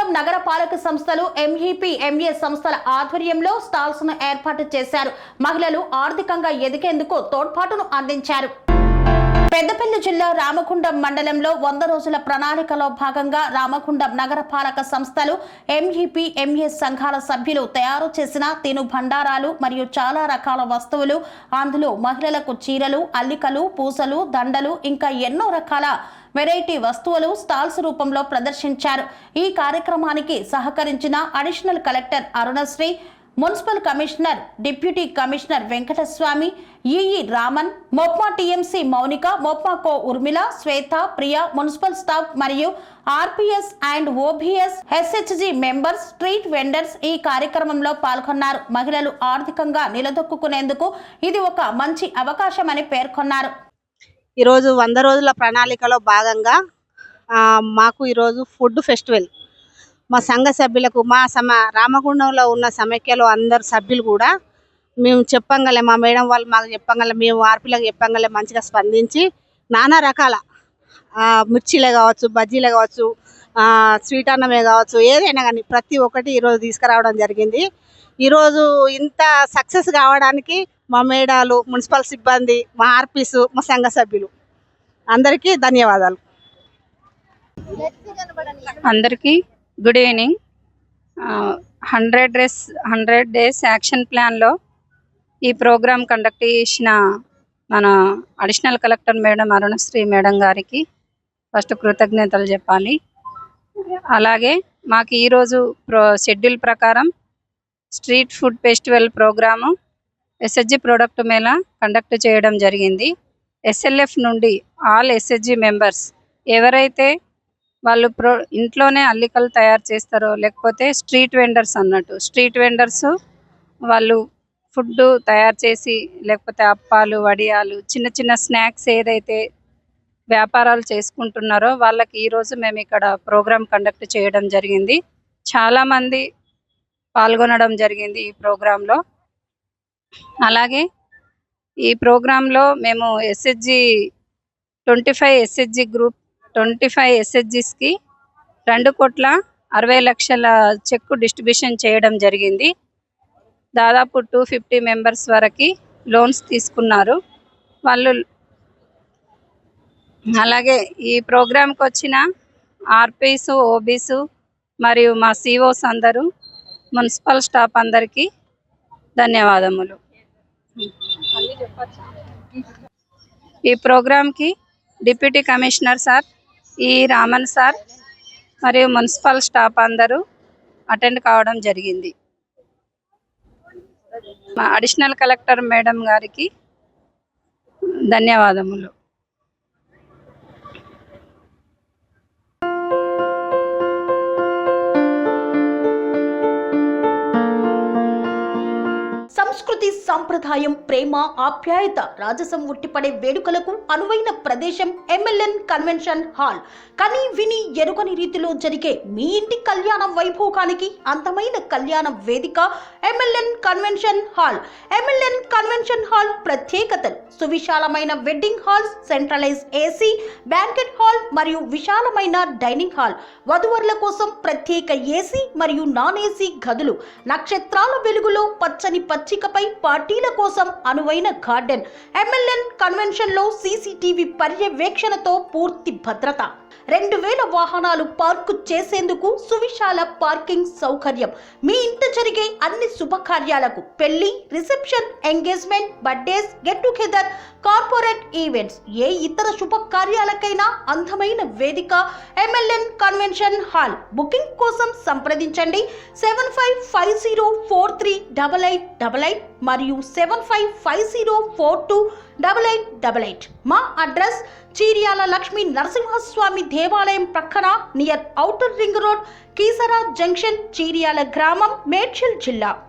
రామగుండం నగర పాలక సంస్థలు ఎంఈపీ ఎంఏ సంస్థల ఆధ్వర్యంలో స్టాల్స్ ను ఏర్పాటు చేశారు. మహిళలు ఆర్థికంగా ఎదిగేందుకు తోడ్పాటును అందించారు. పెద్దపల్లి జిల్లా రామగుండం మండలంలో 100 రోజుల ప్రణాళికలో భాగంగా రామగుండం నగర పాలక సంస్థలు ఎంఈపీ ఎంఏ సంఘాల సభ్యులు తయారు చేసిన తిను బండారాలు మరియు చాలా రకాల వస్తువులు, అందులో మహిళలకు చీరలు, అల్లికలు, పూసలు, దండలు ఇంకా ఎన్నో రకాల వెరైటీ వస్తువులు స్టాల్స్ రూపంలో ప్రదర్శించారు. ఈ కార్యక్రమానికి సహకరించిన additional collector Arunasri, municipal commissioner, deputy commissioner Venkataswamy, EE Raman, MEPMA TMC Mounika, MEPMA CO Urmila, Swetha, Priya, municipal staff మరియు RPs and OBs SHG members, street vendors ఈ కార్యక్రమంలో పాల్గొన్నారు. మహిళలు ఆర్థికంగా నిలదొక్కునేందుకు ఇది ఒక మంచి అవకాశమని పేర్కొన్నారు. ఈరోజు 100 రోజుల ప్రణాళికలో భాగంగా మాకు ఈరోజు ఫుడ్ ఫెస్టివల్ మా సంఘ సభ్యులకు రామగుండంలో ఉన్న సమైక్యలో అందరు సభ్యులు కూడా మేము చెప్పంగలే, మా మేడం వాళ్ళు మాకు చెప్పంగలే, మేము ఆర్పీలకు చెప్పంగలే మంచిగా స్పందించి నానా రకాల మిర్చీలే కావచ్చు, బజ్జీలే కావచ్చు, స్వీట్ అన్నమే కావచ్చు, ఏదైనా కానీ ప్రతి ఒక్కటి ఈరోజు తీసుకురావడం జరిగింది. ఈరోజు ఇంత సక్సెస్ కావడానికి మా మేడాలు, మున్సిపల్ సిబ్బంది, మా ఆర్పీస్, మా సంఘ సభ్యులు అందరికీ ధన్యవాదాలు. అందరికీ గుడ్ ఈవినింగ్. 100 డేస్ యాక్షన్ ప్లాన్లో ఈ ప్రోగ్రాం కండక్ట్ చేసిన మన additional collector madam Arunasri madam గారికి ఫస్ట్ కృతజ్ఞతలు చెప్పాలి. అలాగే మాకు ఈరోజు షెడ్యూల్ ప్రకారం street food festival program SHG product mela conduct చేయడం జరిగింది. ఎస్ఎల్ఎఫ్ నుండి ఆల్ ఎస్హెచ్జి మెంబర్స్ ఎవరైతే వాళ్ళు ఇంట్లోనే అల్లికలు తయారు చేస్తారో, లేకపోతే స్ట్రీట్ వెండర్స్ అన్నట్టు స్ట్రీట్ వెండర్స్ వాళ్ళు ఫుడ్ తయారు చేసి, లేకపోతే అప్పాలు, వడియాలు, చిన్న చిన్న స్నాక్స్ ఏదైతే వ్యాపారాలు చేసుకుంటున్నారో వాళ్ళకి ఈరోజు మేము ఇక్కడ ప్రోగ్రాం కండక్ట్ చేయడం జరిగింది. చాలామంది పాల్గొనడం జరిగింది ఈ ప్రోగ్రాంలో. అలాగే ఈ ప్రోగ్రాంలో మేము ఎస్హెచ్జి 25 ఎస్హెచ్జి గ్రూప్ 25 ఎస్హెచ్జిస్కి 2,60,00,000 చెక్కు డిస్ట్రిబ్యూషన్ చేయడం జరిగింది. దాదాపు 250 మెంబర్స్ వరకు లోన్స్ తీసుకున్నారు వాళ్ళు. అలాగే ఈ ప్రోగ్రాంకి వచ్చిన ఆర్పీస్, ఓబీస్ మరియు మా సిఓస్ అందరూ, మున్సిపల్ స్టాఫ్ అందరికీ ధన్యవాదములు. ఈ ప్రోగ్రాంకి డిప్యూటీ కమిషనర్ సార్, ఈ రామన్ సార్ మరియు మున్సిపల్ స్టాఫ్ అందరూ అటెండ్ కావడం జరిగింది. మా అడిషనల్ కలెక్టర్ మేడం గారికి ధన్యవాదములు. సంస్కృతి, సంప్రదాయం, ప్రేమ, ఆప్యాయత, రాజసం ఉట్టిపడే వేడుకలకు అనువైన ప్రదేశం ఎంఎల్ఎన్ కన్వెన్షన్ హాల్. కని విని ఎరుగని రీతిలో జరిగే మీ ఇంటి కళ్యాణ వైభోగానికి అందమైన కళ్యాణ వేదిక MLN convention hall. MLN convention hall ప్రత్యేకతలు: సువిశాలమైన wedding halls, centralize AC banquet hall మరియు విశాలమైన డైనింగ్ హాల్, వధువరుల కోసం ప్రత్యేక ఏసీ మరియు నాన్ ఏసీ గదులు, నక్షత్రాల వెలుగులో పచ్చని పచ్చికపై పార్టీల కోసం అనువైన గార్డెన్. ఎంఎల్ఎన్ కన్వెన్షన్ లో సీసీటీవీ పర్యవేక్షణతో పూర్తి భద్రత, 2000 వాహనాలు పార్కు చేసేందుకు సువిశాల పార్కింగ్ సౌకర్యం. మీ ఇంట జరిగే అన్ని శుభకార్యాలకు, పెళ్లి, reception, engagement, birthdays, get together, corporate events, ఏ ఇతర శుభకార్యాలకైనా అందమైన వేదిక ఎంఎల్ఎన్ కన్వెన్షన్ హాల్. బుకింగ్ కోసం సంప్రదించండి 7550438888 మరియు 7550428888. మా అడ్రస్ చీర్యాల లక్ష్మీ నరసింహస్వామి దేవాలయం ప్రక్కన, near outer ring road, Keesara junction, Cheeryal గ్రామం, మేడ్చల్ జిల్లా.